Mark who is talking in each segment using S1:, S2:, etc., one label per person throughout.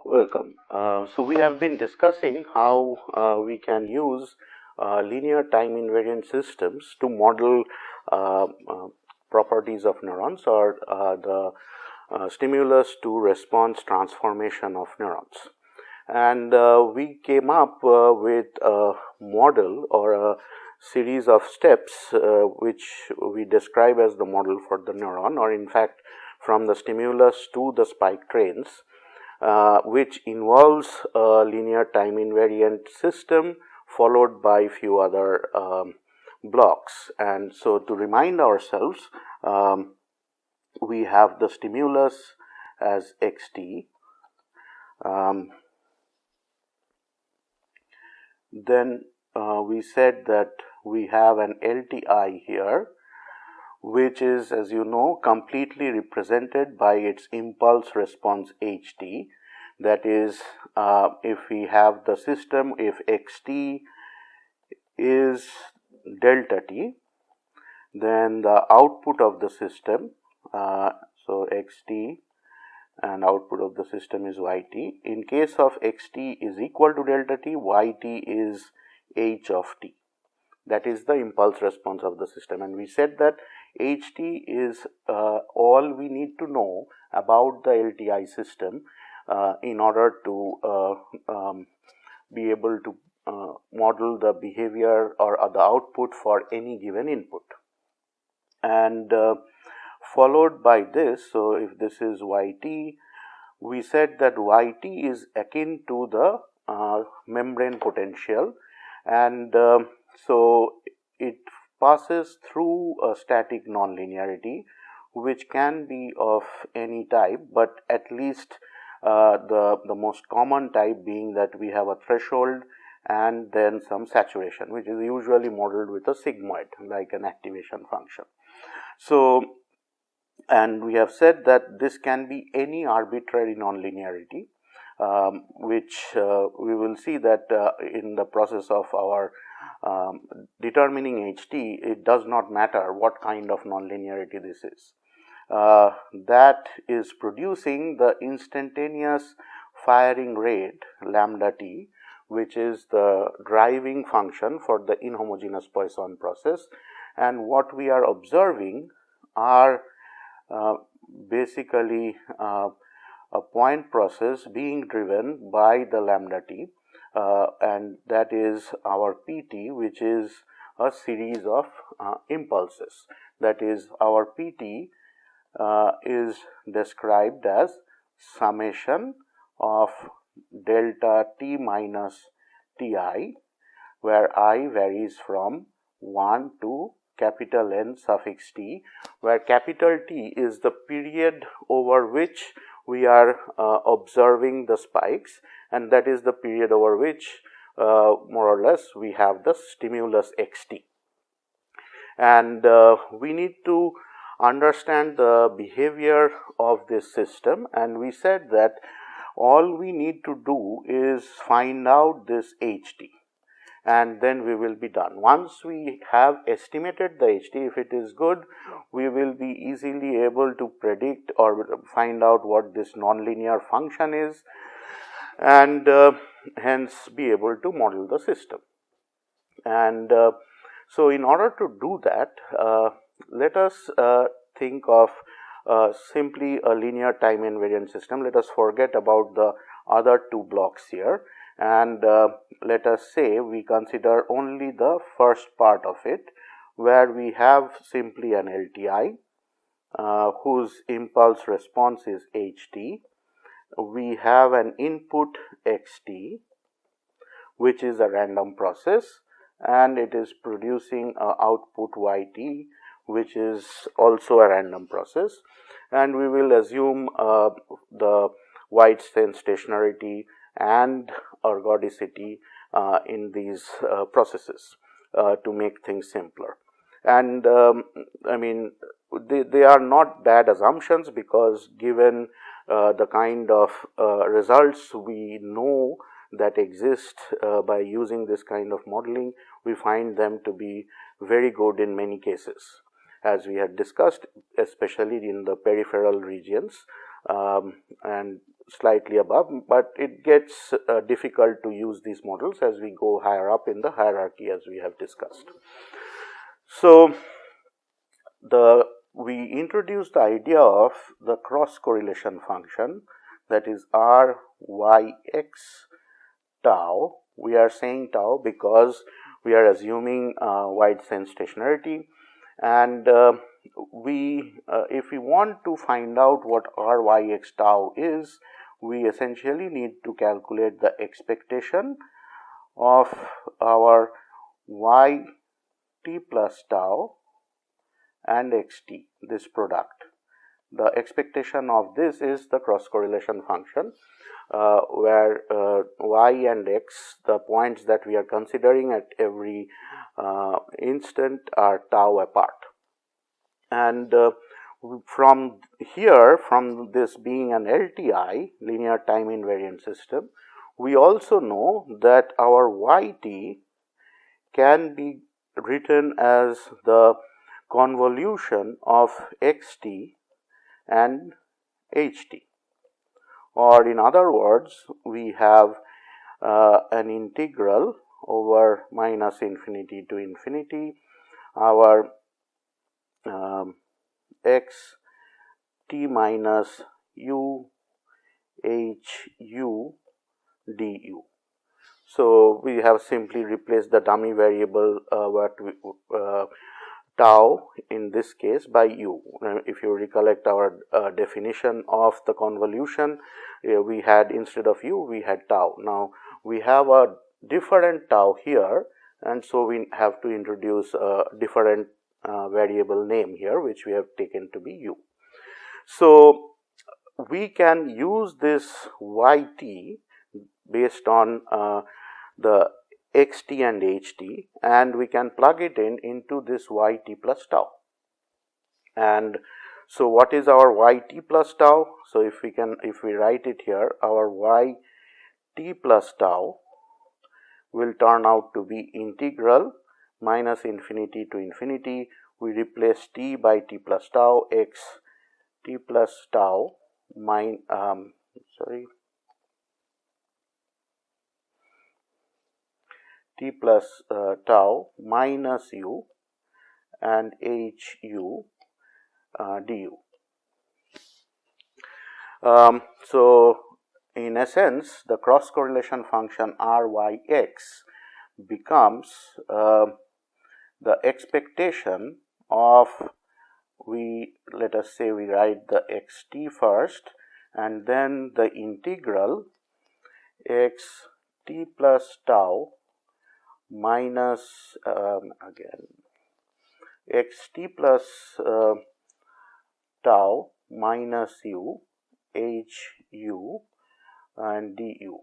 S1: Welcome. So we have been discussing how we can use linear time invariant systems to model properties of neurons, or the stimulus to response transformation of neurons. And we came up with a model or a series of steps which we describe as the model for the neuron, or in fact from the stimulus to the spike trains, which involves a linear time invariant system followed by few other blocks. And so to remind ourselves, we have the stimulus as xt, then we said that we have an LTI here, which is, as you know, completely represented by its impulse response ht. That is, if we have the system, if xt is delta t, then the output of the system, so xt and output of the system is yt. In case of xt is equal to delta t, yt is h of t. That is the impulse response of the system, and we said that ht is all we need to know about the LTI system in order to be able to model the behavior or the output for any given input. And followed by this, so if this is yt, we said that yt is akin to the membrane potential, and so it passes through a static nonlinearity, which can be of any type, but at least the most common type being that we have a threshold and then some saturation, which is usually modeled with a sigmoid, like an activation function. So, and we have said that this can be any arbitrary nonlinearity, which we will see that in the process of our determining ht, it does not matter what kind of nonlinearity this is. That is producing the instantaneous firing rate lambda t, which is the driving function for the inhomogeneous Poisson process. And what we are observing are basically a point process being driven by the lambda t, and that is our pt, which is a series of impulses. That is, our pt is described as summation of delta t minus ti, where I varies from 1 to capital N suffix t, where capital T is the period over which we are observing the spikes, and that is the period over which more or less we have the stimulus xt. And we need to understand the behavior of this system, and we said that all we need to do is find out this ht, and then we will be done. Once we have estimated the ht, if it is good, we will be easily able to predict or find out what this nonlinear function is, and hence be able to model the system. And so in order to do that, let us think of simply a linear time invariant system. Let us forget about the other two blocks here, and let us say we consider only the first part of it, where we have simply an LTI whose impulse response is ht. We have an input xt, which is a random process, and it is producing an output yt, which is also a random process, and we will assume the White-Stein stationarity and ergodicity in these processes to make things simpler. And I mean, they are not bad assumptions, because given the kind of results we know that exist by using this kind of modeling, we find them to be very good in many cases, as we had discussed, especially in the peripheral regions and slightly above, but it gets difficult to use these models as we go higher up in the hierarchy, as we have discussed. So, we introduced the idea of the cross correlation function, that is r y x tau. We are saying tau because we are assuming wide sense stationarity, and if we want to find out what r y x tau is, we essentially need to calculate the expectation of our y t plus tau and xt, this product. The expectation of this is the cross correlation function, where y and x, the points that we are considering at every instant, are tau apart. And from here, from this being an LTI, linear time invariant system, we also know that our yt can be written as the convolution of xt and ht, or in other words, we have an integral over minus infinity to infinity our x t minus u h u du. So, we have simply replaced the dummy variable tau in this case by u. If you recollect our definition of the convolution, we had, instead of u, we had tau. Now, we have a different tau here, and so we have to introduce a different variable name here, which we have taken to be u. So, we can use this yt based on the xt and ht, and we can plug it into this yt plus tau. And so, what is our yt plus tau? So, if we write it here, our yt plus tau will turn out to be integral minus infinity to infinity. We replace t by t plus tau, x t plus tau t plus tau minus u and hu du. So, in essence, the cross correlation function ryx becomes the expectation of, let us say we write the xt first, and then the integral x t plus tau minus x t plus tau minus u h u and du.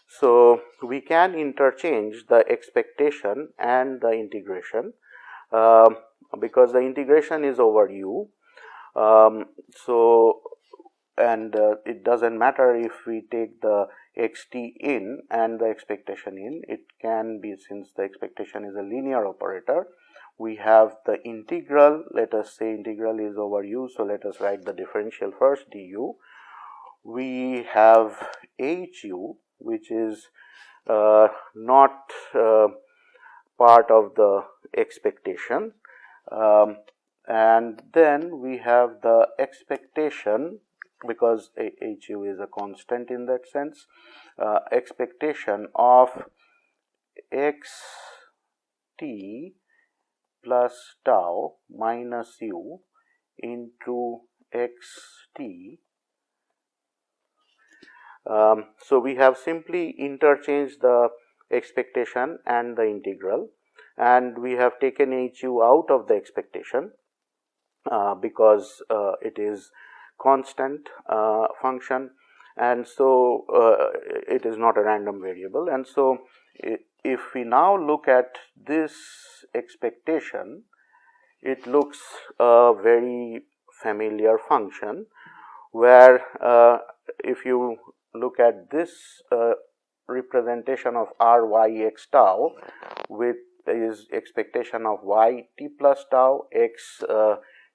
S1: So, we can interchange the expectation and the integration because the integration is over u. It doesn't matter if we take the xt in and the expectation in, it can be, since the expectation is a linear operator, we have the integral, let us say integral is over u, so let us write the differential first, du. We have hu, which is not part of the expectation, and then we have the expectation, because hu is a constant in that sense, expectation of x t plus tau minus u into x t. So, we have simply interchanged the expectation and the integral, and we have taken hu out of the expectation because it is constant function, and so it is not a random variable. And so, if we now look at this expectation, it looks a very familiar function, where if you look at this representation of r y x tau with is expectation of y t plus tau x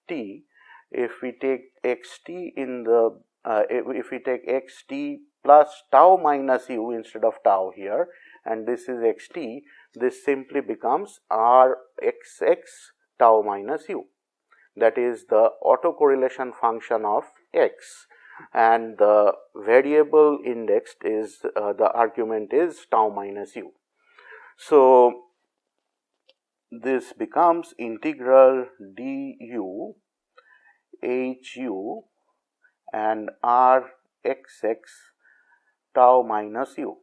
S1: t. If we take x t in the if we take x t plus tau minus u instead of tau here, and this is x t, this simply becomes r x x tau minus u. That is the autocorrelation function of x, and the variable indexed is the argument is tau minus u. So this becomes integral du hu and r x x tau minus u.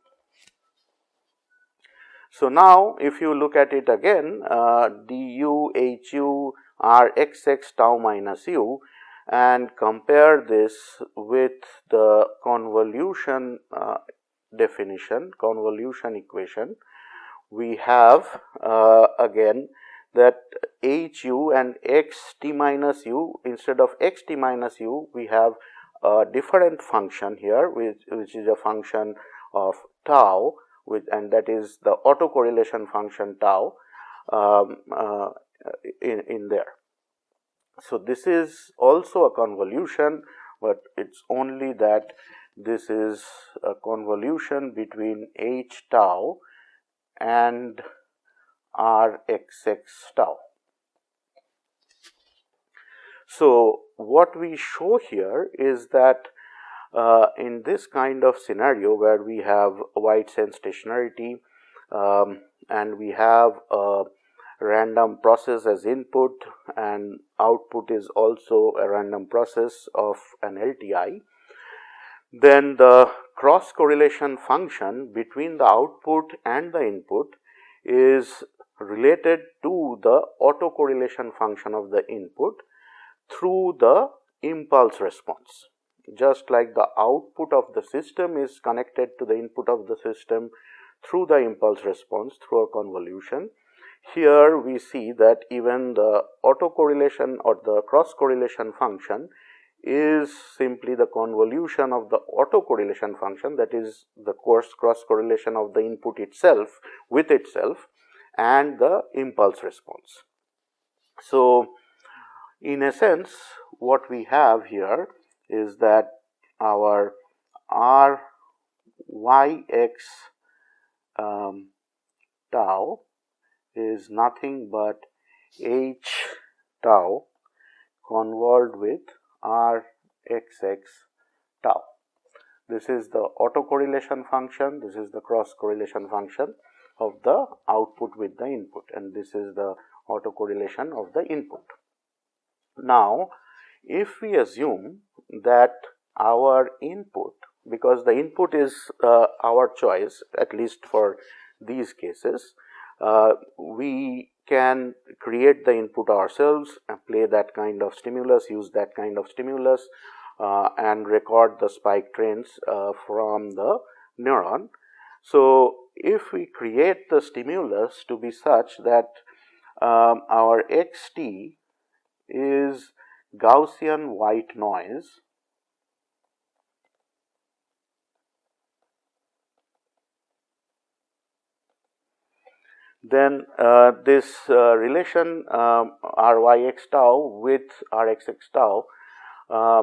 S1: So now if you look at it again, du hu r x x tau minus u, and compare this with the convolution definition, convolution equation, we have again that hu and x t minus u, instead of x t minus u, we have a different function here which is a function of tau, and that is the autocorrelation function tau in there. So this is also a convolution, but it's only that this is a convolution between h tau and r x x tau. So what we show here is that in this kind of scenario where we have wide sense stationarity and we have a random process as input and output is also a random process of an LTI, then the cross correlation function between the output and the input is related to the autocorrelation function of the input through the impulse response. Just like the output of the system is connected to the input of the system through the impulse response through a convolution, here we see that even the autocorrelation or the cross correlation function is simply the convolution of the autocorrelation function, that is the cross correlation of the input itself with itself and the impulse response. So in a sense, what we have here is that our r y x tau is nothing but h tau convolved with r x x tau. This is the autocorrelation function, this is the cross correlation function of the output with the input, and this is the autocorrelation of the input. Now if we assume that our input, because the input is our choice, at least for these cases, we can create the input ourselves and play that kind of stimulus, use that kind of stimulus and record the spike trains from the neuron. So if we create the stimulus to be such that our xt is Gaussian white noise, then this relation ryx tau with rxx tau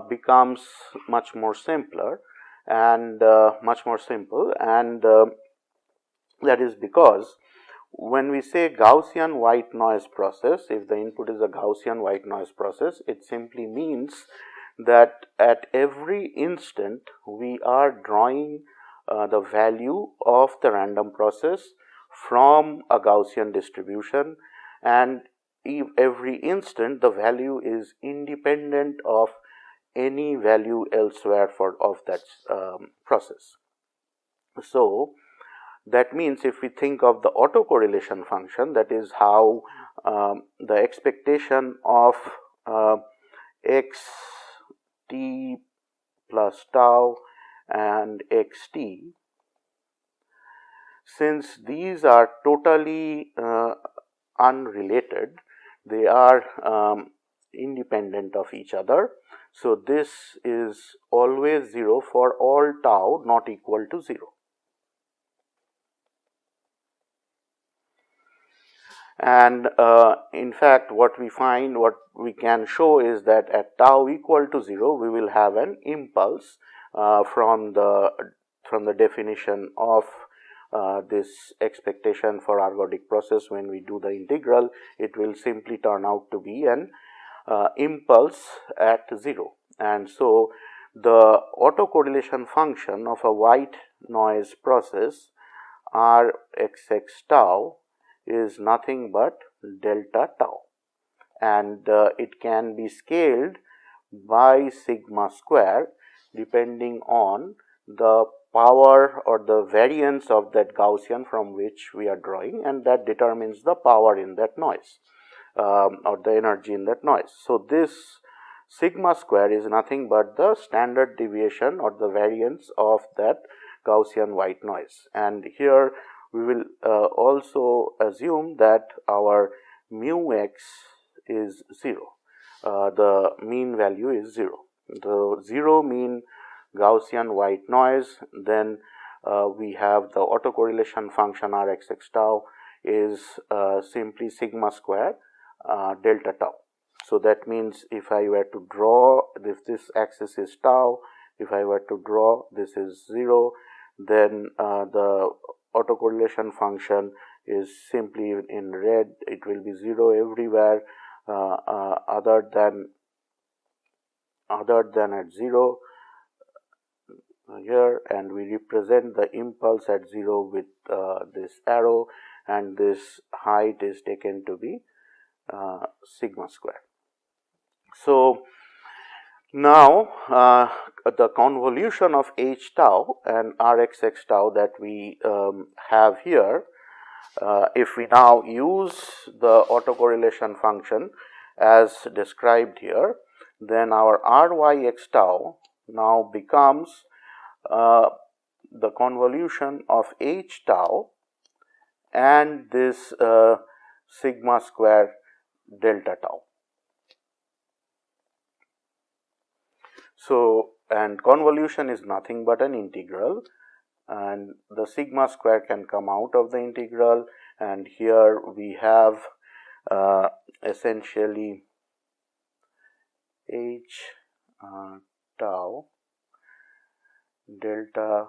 S1: becomes much more simpler and much more simple, and that is because when we say Gaussian white noise process, if the input is a Gaussian white noise process, it simply means that at every instant we are drawing the value of the random process from a Gaussian distribution, and every instant the value is independent of any value elsewhere of that process. So that means if we think of the autocorrelation function, that is how the expectation of x t plus tau and x t, since these are totally unrelated, they are independent of each other. So this is always 0 for all tau not equal to 0. And in fact, what we can show is that at tau equal to 0, we will have an impulse from the definition of this expectation for ergodic process. When we do the integral, it will simply turn out to be an impulse at 0. And so the autocorrelation function of a white noise process Rxx tau is nothing but delta tau, and it can be scaled by sigma square depending on the power or the variance of that Gaussian from which we are drawing, and that determines the power in that noise or the energy in that noise. So this sigma square is nothing but the standard deviation or the variance of that Gaussian white noise. And here we will also assume that our mu x is 0. The mean value is 0. The 0 mean Gaussian white noise, then we have the autocorrelation function Rxx tau is simply sigma square delta tau. So that means if I were to draw, if this axis is tau, if I were to draw this is 0, then the autocorrelation function is simply in red, it will be 0 everywhere other than at 0 here, and we represent the impulse at 0 with this arrow, and this height is taken to be sigma square. So now the convolution of h tau and Rxx tau that we have here, if we now use the autocorrelation function as described here, then our Ryx tau now becomes the convolution of h tau and this sigma square delta tau. So, and convolution is nothing but an integral, and the sigma square can come out of the integral, and here we have essentially h tau delta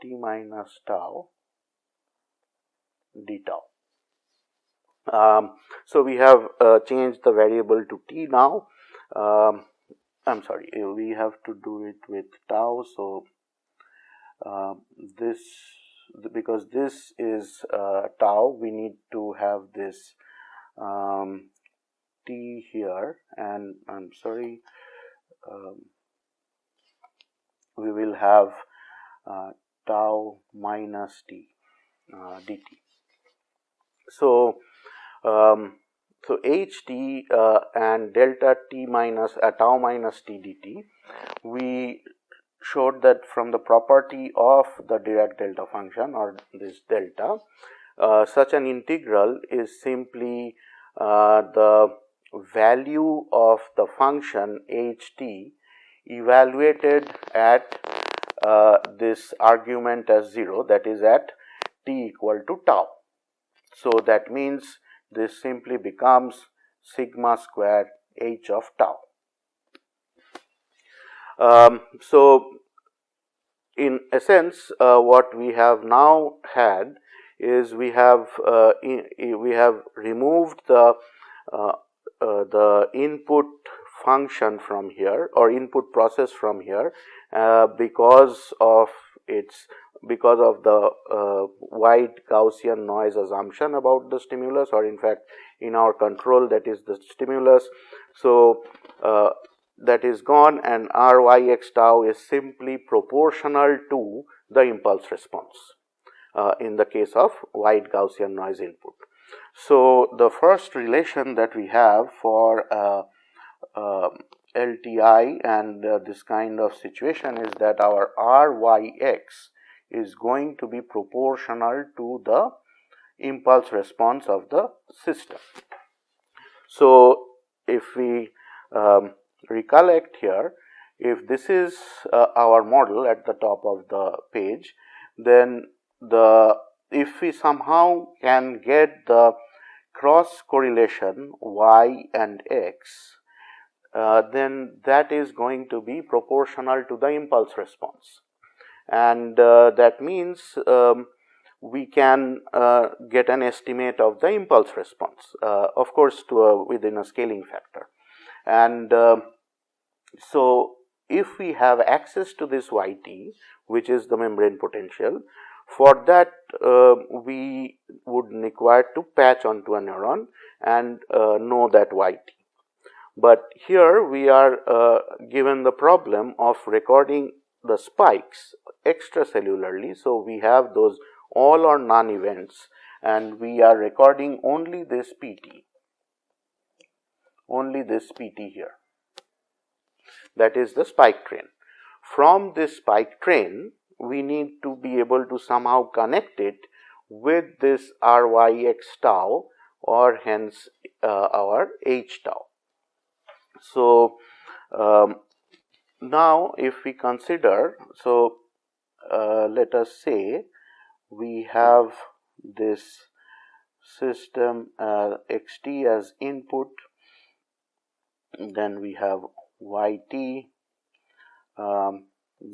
S1: t minus tau d tau. So we have changed the variable to t now. I'm sorry, we have to do it with tau. So this, because this is tau, we need to have this t here, and I'm sorry, we will have tau minus t dt. So so ht and delta t minus tau minus t dt, we showed that from the property of the Dirac delta function or this delta, such an integral is simply the value of the function ht evaluated at this argument as 0, that is at t equal to tau. So that means this simply becomes sigma square h of tau. So in essence, what we have now had is we have removed the input function from here, or input process from here, because of the wide Gaussian noise assumption about the stimulus, or in fact in our control, that is the stimulus. So that is gone, and Ryx tau is simply proportional to the impulse response in the case of wide Gaussian noise input. So the first relation that we have for LTI and this kind of situation is that our Ryx is going to be proportional to the impulse response of the system. So if we recollect here, if this is our model at the top of the page, then if we somehow can get the cross correlation y and x, then that is going to be proportional to the impulse response, and that means we can get an estimate of the impulse response, of course within a scaling factor. And so if we have access to this yt, which is the membrane potential, for that we would require to patch onto a neuron and know that yt. But here we are given the problem of recording the spikes extracellularly. So we have those all or none events, and we are recording only this PT here. That is the spike train. From this spike train, we need to be able to somehow connect it with this Ryx tau, or hence our H tau. So now if we consider, so let us say we have this system xt as input, then we have yt,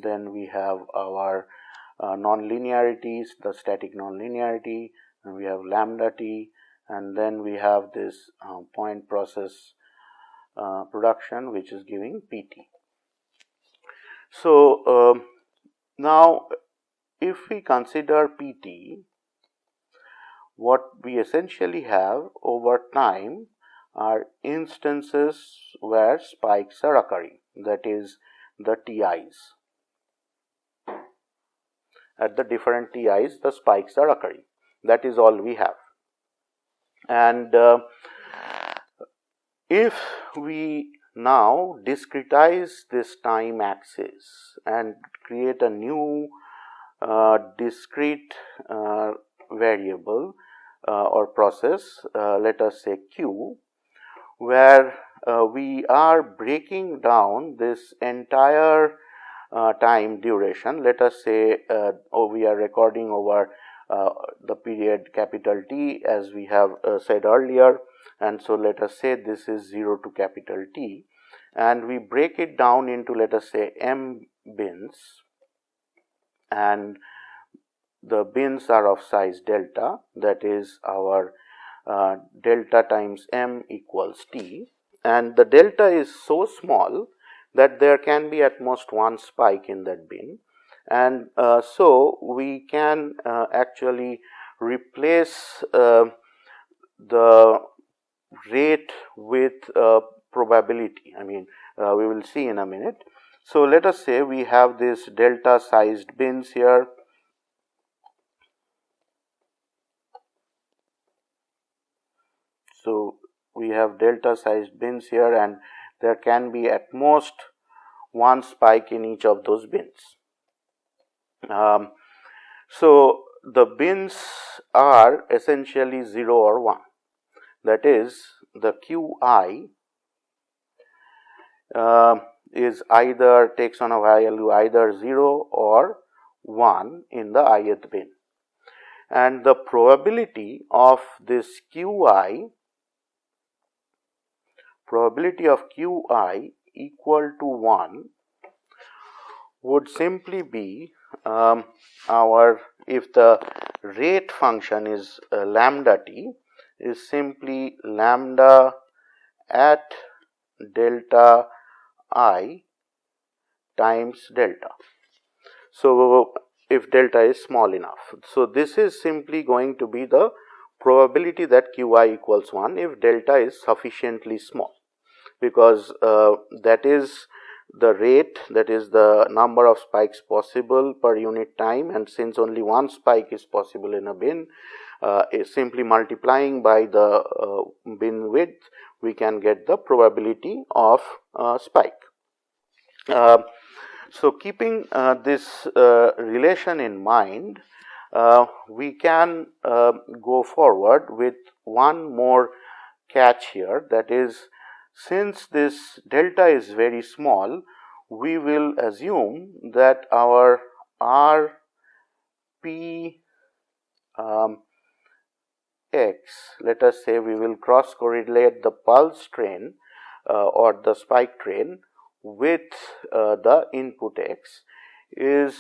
S1: then we have our nonlinearities, the static nonlinearity, and we have lambda t, and then we have this point process production, which is giving pt. So now if we consider pt, what we essentially have over time are instances where spikes are occurring, that is the TIs. At the different TIs, the spikes are occurring. That is all we have. And if we now discretize this time axis and create a new discrete variable or process, let us say q, where we are breaking down this entire time duration. Let us say we are recording over the period capital T, as we have said earlier, and so let us say this is 0 to capital T, and we break it down into, let us say, m bins, and the bins are of size delta, that is our delta times m equals t, and the delta is so small that there can be at most one spike in that bin, and so we can actually replace the rate with probability. I mean, we will see in a minute. So let us say we have this delta sized bins here. So we have delta sized bins here, and there can be at most one spike in each of those bins. So the bins are essentially 0 or 1. That is, the Qi is either takes on a value either 0 or 1 in the ith bin, and the probability of this Qi equal to 1 would simply be if the rate function is lambda t, is simply lambda at delta I times delta. So if delta is small enough, so this is simply going to be the probability that Qi equals 1 if delta is sufficiently small, because that is the rate, that is the number of spikes possible per unit time, and since only one spike is possible in a bin, is simply multiplying by the bin width, we can get the probability of spike. So keeping this relation in mind, we can go forward with one more catch here, that is, since this delta is very small, we will assume that our Rp x, let us say we will cross correlate the pulse train or the spike train with the input x, is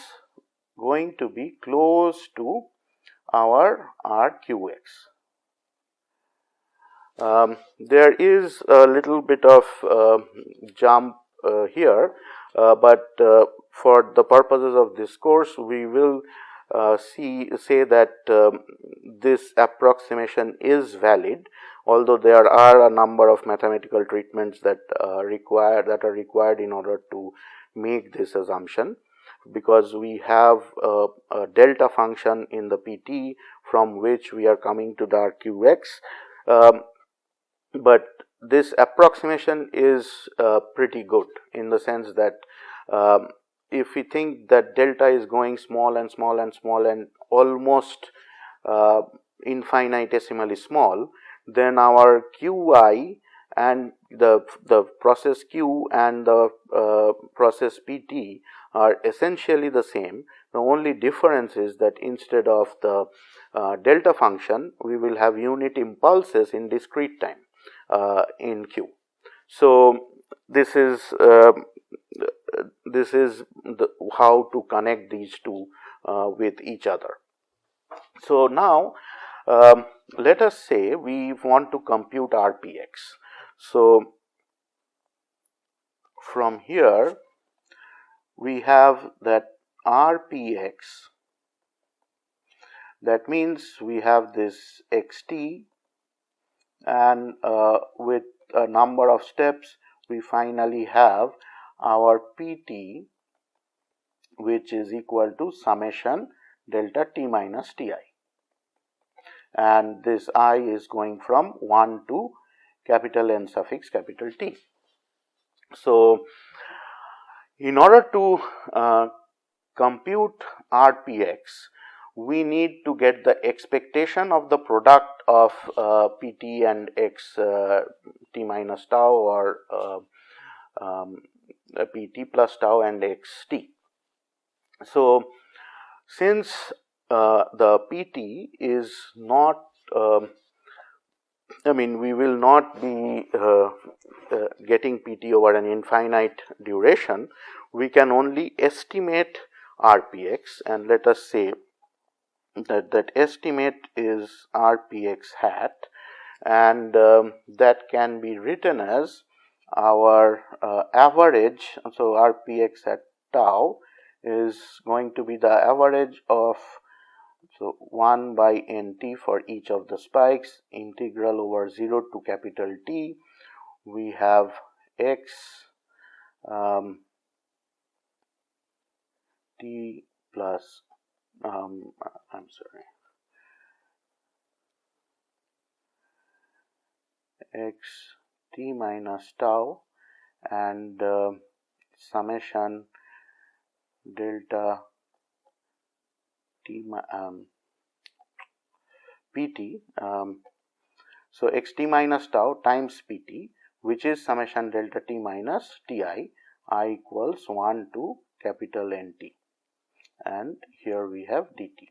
S1: going to be close to our Rqx. There is a little bit of jump here, but for the purposes of this course, we will say that this approximation is valid, although there are a number of mathematical treatments that are required in order to make this assumption, because we have a delta function in the PT from which we are coming to the Rqx. But this approximation is pretty good, in the sense that if we think that delta is going small and small and small and almost infinitesimally small, then our Qi and the process Q and the process PT are essentially the same. The only difference is that instead of the delta function, we will have unit impulses in discrete time in Q. So this is how to connect these two with each other. So now let us say we want to compute Rpx. So from here we have that Rpx, that means we have this xt, and with a number of steps we finally have our PT, which is equal to summation delta t minus ti, and this I is going from 1 to capital N suffix capital T. So in order to compute Rpx, we need to get the expectation of the product of PT and x t minus tau, or PT plus tau and xt. So since the PT is not, we will not be getting PT over an infinite duration, we can only estimate Rpx, and let us say that estimate is Rpx hat, and that can be written as our average. So Rpx at tau is going to be the average of 1 by nt for each of the spikes, integral over 0 to capital T. We have x t plus x t minus tau, and summation delta t pt. So x t minus tau times pt, which is summation delta t minus ti, I equals 1 to capital Nt, and here we have dt.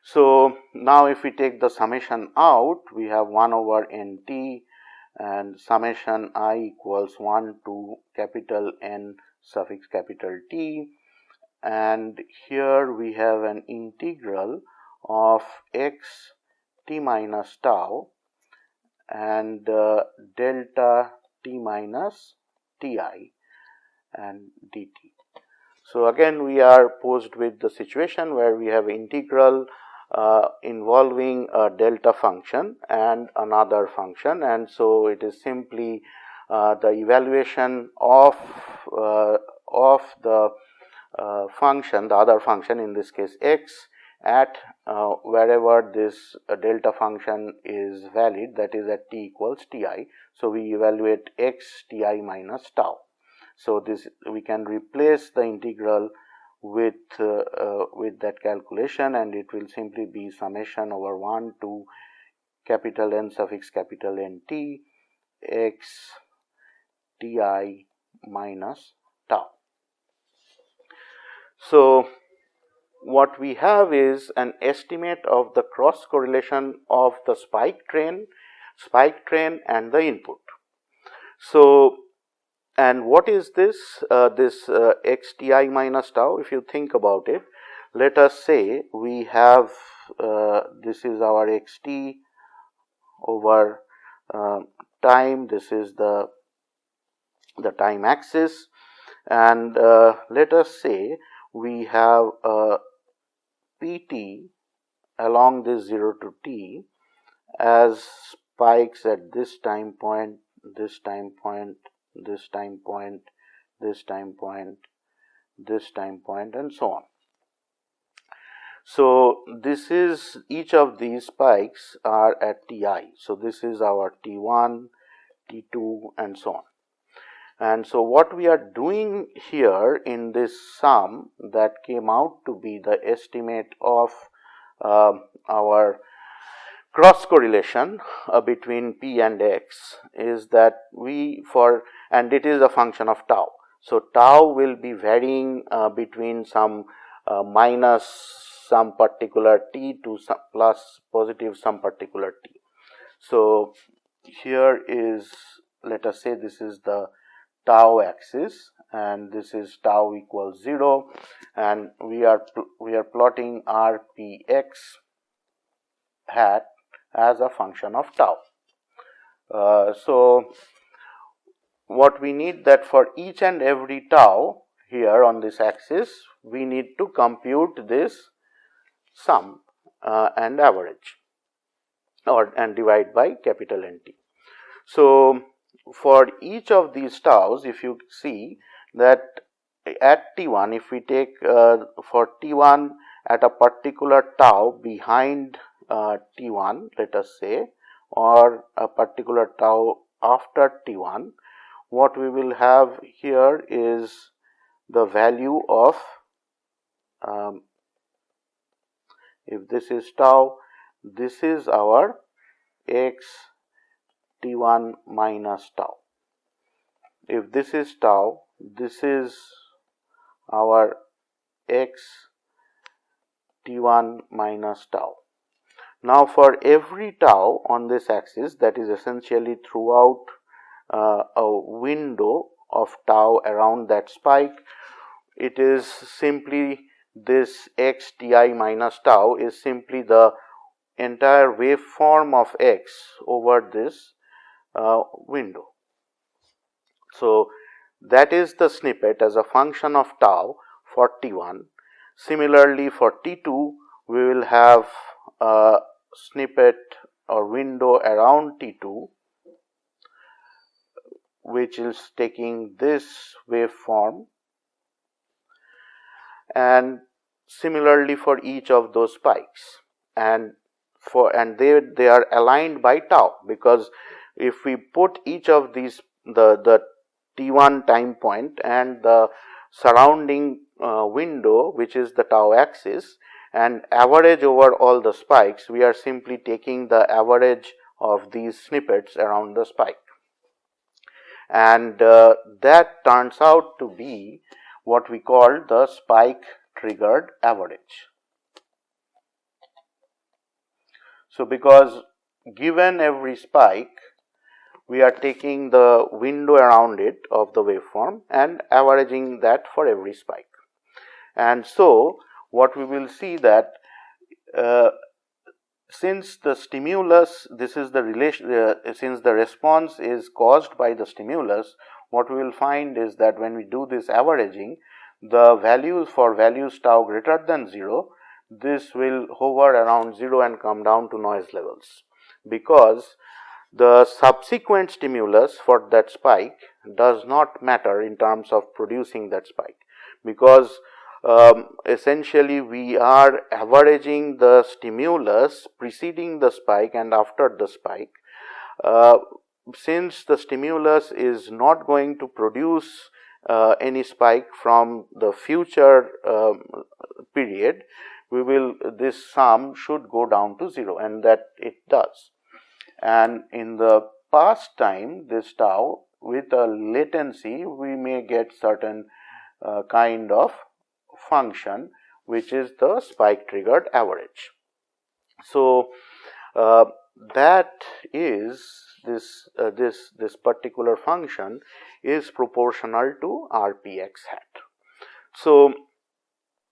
S1: So now if we take the summation out, we have 1 over nt, and summation I equals 1 to capital N suffix capital T, and here we have an integral of x t minus tau and delta t minus ti and dt. So again we are posed with the situation where we have integral involving a delta function and another function, and so it is simply the evaluation of the function, the other function, in this case x, at wherever this delta function is valid, that is at t equals ti. So we evaluate x ti minus tau. So this we can replace the integral with that calculation, and it will simply be summation over 1 to capital N suffix capital Nt x ti minus tau. So what we have is an estimate of the cross correlation of the spike train and the input. So, and what is this? This x ti minus tau, if you think about it, let us say we have this is our xt over time, this is the time axis, and let us say we have a pt along this 0 to t as spikes at this time point, this time point, this time point, this time point, this time point, and so on. So this is, each of these spikes are at ti. So this is our t1, t2, and so on. And so what we are doing here in this sum that came out to be the estimate of our cross correlation between p and x is that and it is a function of tau. So tau will be varying between some minus some particular t to some plus positive some particular t. So here is, let us say this is the tau axis and this is tau equals 0, and we are plotting rpx hat as a function of tau. So what we need that for each and every tau here on this axis, we need to compute this sum and average and divide by capital NT. So for each of these taus, if you see that at t1, if we take for t1 at a particular tau behind t1, let us say, or a particular tau after t1, what we will have here is the value of, if this is tau, this is our x t1 minus tau. If this is tau, this is our x t1 minus tau. Now for every tau on this axis, that is essentially throughout a window of tau around that spike, it is simply this x ti minus tau is simply the entire waveform of x over this window. So that is the snippet as a function of tau for t1. Similarly for t2, we will have a snippet or window around t2 which is taking this waveform, and similarly for each of those spikes, and they are aligned by tau, because if we put each of these the t1 time point and the surrounding window, which is the tau axis, and average over all the spikes, we are simply taking the average of these snippets around the spike, and that turns out to be what we call the spike triggered average. So because given every spike, we are taking the window around it of the waveform and averaging that for every spike. And so what we will see that since the stimulus, this is the relation, since the response is caused by the stimulus, what we will find is that when we do this averaging, the values for values tau greater than 0, this will hover around 0 and come down to noise levels, because the subsequent stimulus for that spike does not matter in terms of producing that spike, because essentially we are averaging the stimulus preceding the spike and after the spike. Since the stimulus is not going to produce any spike from the future period, this sum should go down to 0, and that it does. And in the past time, this tau, with a latency, we may get certain kind of function, which is the spike triggered average. So that is this particular function is proportional to Rpx hat. So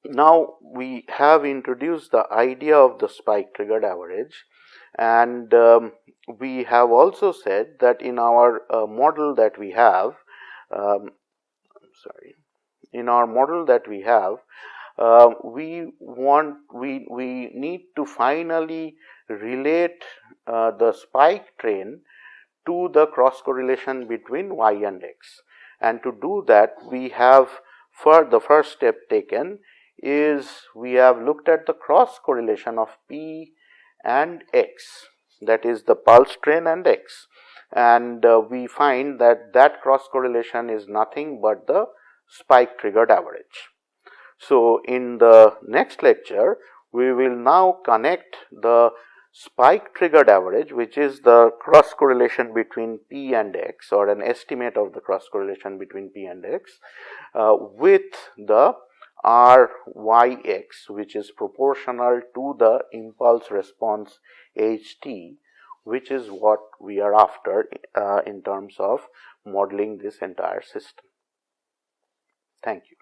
S1: now we have introduced the idea of the spike triggered average, and we have also said that in our model that we have, we need to finally relate the spike train to the cross correlation between y and x, and to do that we have, for the first step taken is we have looked at the cross correlation of p and x, that is the pulse train and x, and we find that that cross correlation is nothing but the spike triggered average. So in the next lecture we will now connect the spike triggered average, which is the cross correlation between p and x, or an estimate of the cross correlation between p and x, with the Ryx, which is proportional to the impulse response ht, which is what we are after in terms of modeling this entire system. Thank you.